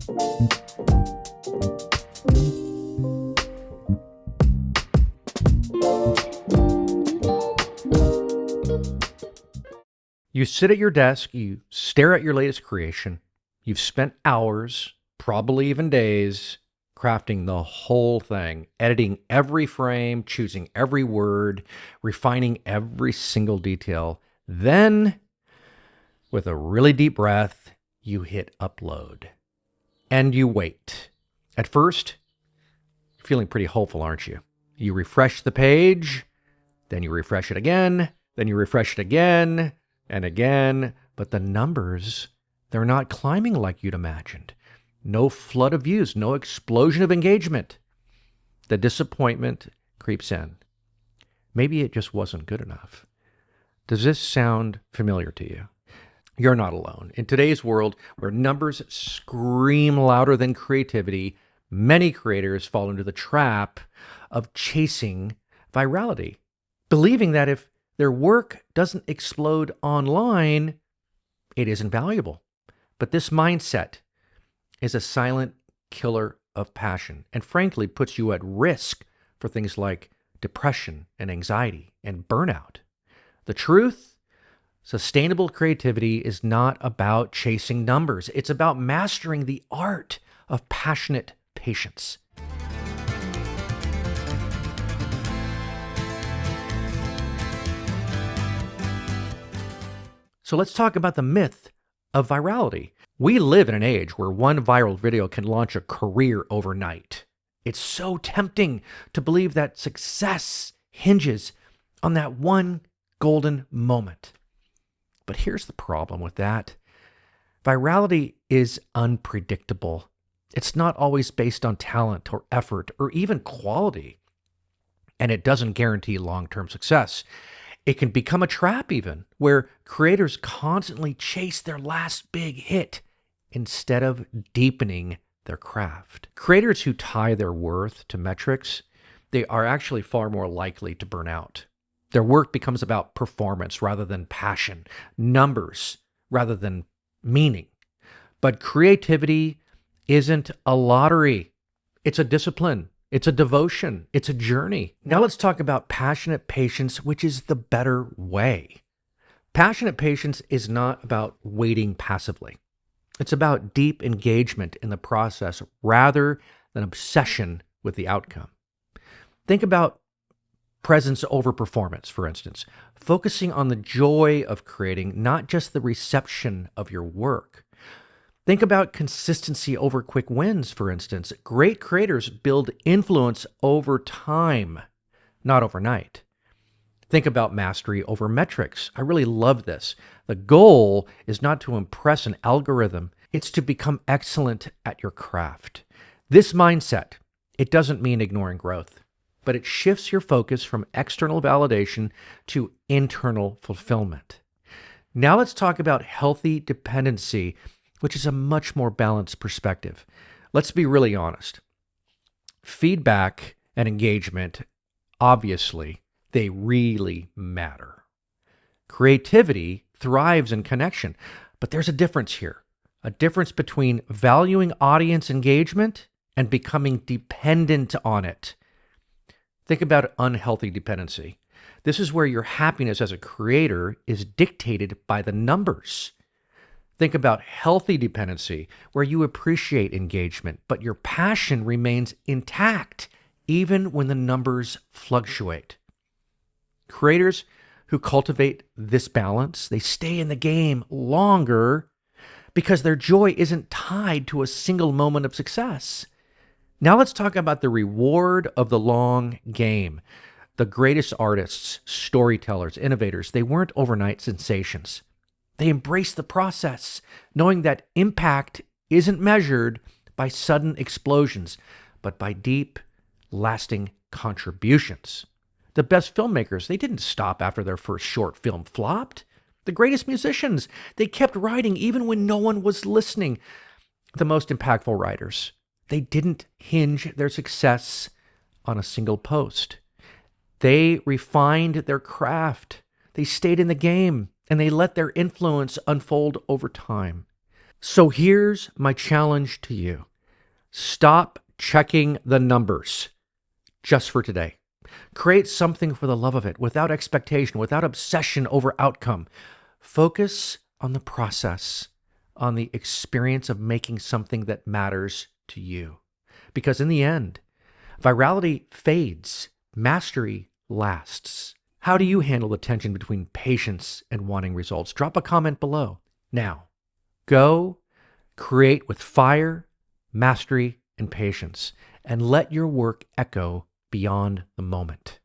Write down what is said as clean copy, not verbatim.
You sit at your desk, you stare at your latest creation. You've spent hours, probably even days, crafting the whole thing, editing every frame, choosing every word, refining every single detail. Then, with a really deep breath, you hit upload and you wait. At first, you're feeling pretty hopeful, aren't you? You refresh the page, then you refresh it again, then you refresh it again and again, but the numbers, they're not climbing like you'd imagined. No flood of views, no explosion of engagement. The disappointment creeps in. Maybe it just wasn't good enough. Does this sound familiar to you? You're not alone. In today's world, where numbers scream louder than creativity, many creators fall into the trap of chasing virality, believing that if their work doesn't explode online, it isn't valuable. But this mindset is a silent killer of passion and frankly puts you at risk for things like depression and anxiety and burnout. The truth, sustainable creativity is not about chasing numbers. It's about mastering the art of passionate patience. So let's talk about the myth of virality. We live in an age where one viral video can launch a career overnight. It's so tempting to believe that success hinges on that one golden moment. But here's the problem with that. Virality is unpredictable. It's not always based on talent or effort or even quality. And it doesn't guarantee long-term success. It can become a trap even, where creators constantly chase their last big hit instead of deepening their craft. Creators who tie their worth to metrics, they are actually far more likely to burn out. Their work becomes about performance rather than passion, numbers rather than meaning. But creativity isn't a lottery. It's a discipline. It's a devotion. It's a journey. Now let's talk about passionate patience, which is the better way. Passionate patience is not about waiting passively. It's about deep engagement in the process rather than obsession with the outcome. Think about presence over performance, for instance, focusing on the joy of creating, not just the reception of your work. Think about consistency over quick wins, for instance. Great creators build influence over time, not overnight. Think about mastery over metrics. I really love this. The goal is not to impress an algorithm. It's to become excellent at your craft. This mindset, it doesn't mean ignoring growth, but it shifts your focus from external validation to internal fulfillment. Now let's talk about healthy dependency, which is a much more balanced perspective. Let's be really honest. Feedback and engagement, obviously, they really matter. Creativity thrives in connection, but there's a difference here. A difference between valuing audience engagement and becoming dependent on it. Think about unhealthy dependency. This is where your happiness as a creator is dictated by the numbers. Think about healthy dependency, where you appreciate engagement, but your passion remains intact even when the numbers fluctuate. Creators who cultivate this balance, they stay in the game longer because their joy isn't tied to a single moment of success. Now let's talk about the reward of the long game. The greatest artists, storytellers, innovators, they weren't overnight sensations. They embraced the process, knowing that impact isn't measured by sudden explosions, but by deep, lasting contributions. The best filmmakers, they didn't stop after their first short film flopped. The greatest musicians, they kept writing even when no one was listening. The most impactful writers, they didn't hinge their success on a single post. They refined their craft. They stayed in the game, and they let their influence unfold over time. So here's my challenge to you. Stop checking the numbers just for today. Create something for the love of it, without expectation, without obsession over outcome. Focus on the process, on the experience of making something that matters to you. Because in the end, virality fades, mastery lasts. How do you handle the tension between patience and wanting results? Drop a comment below. Now, go create with fire, mastery, and patience, and let your work echo beyond the moment.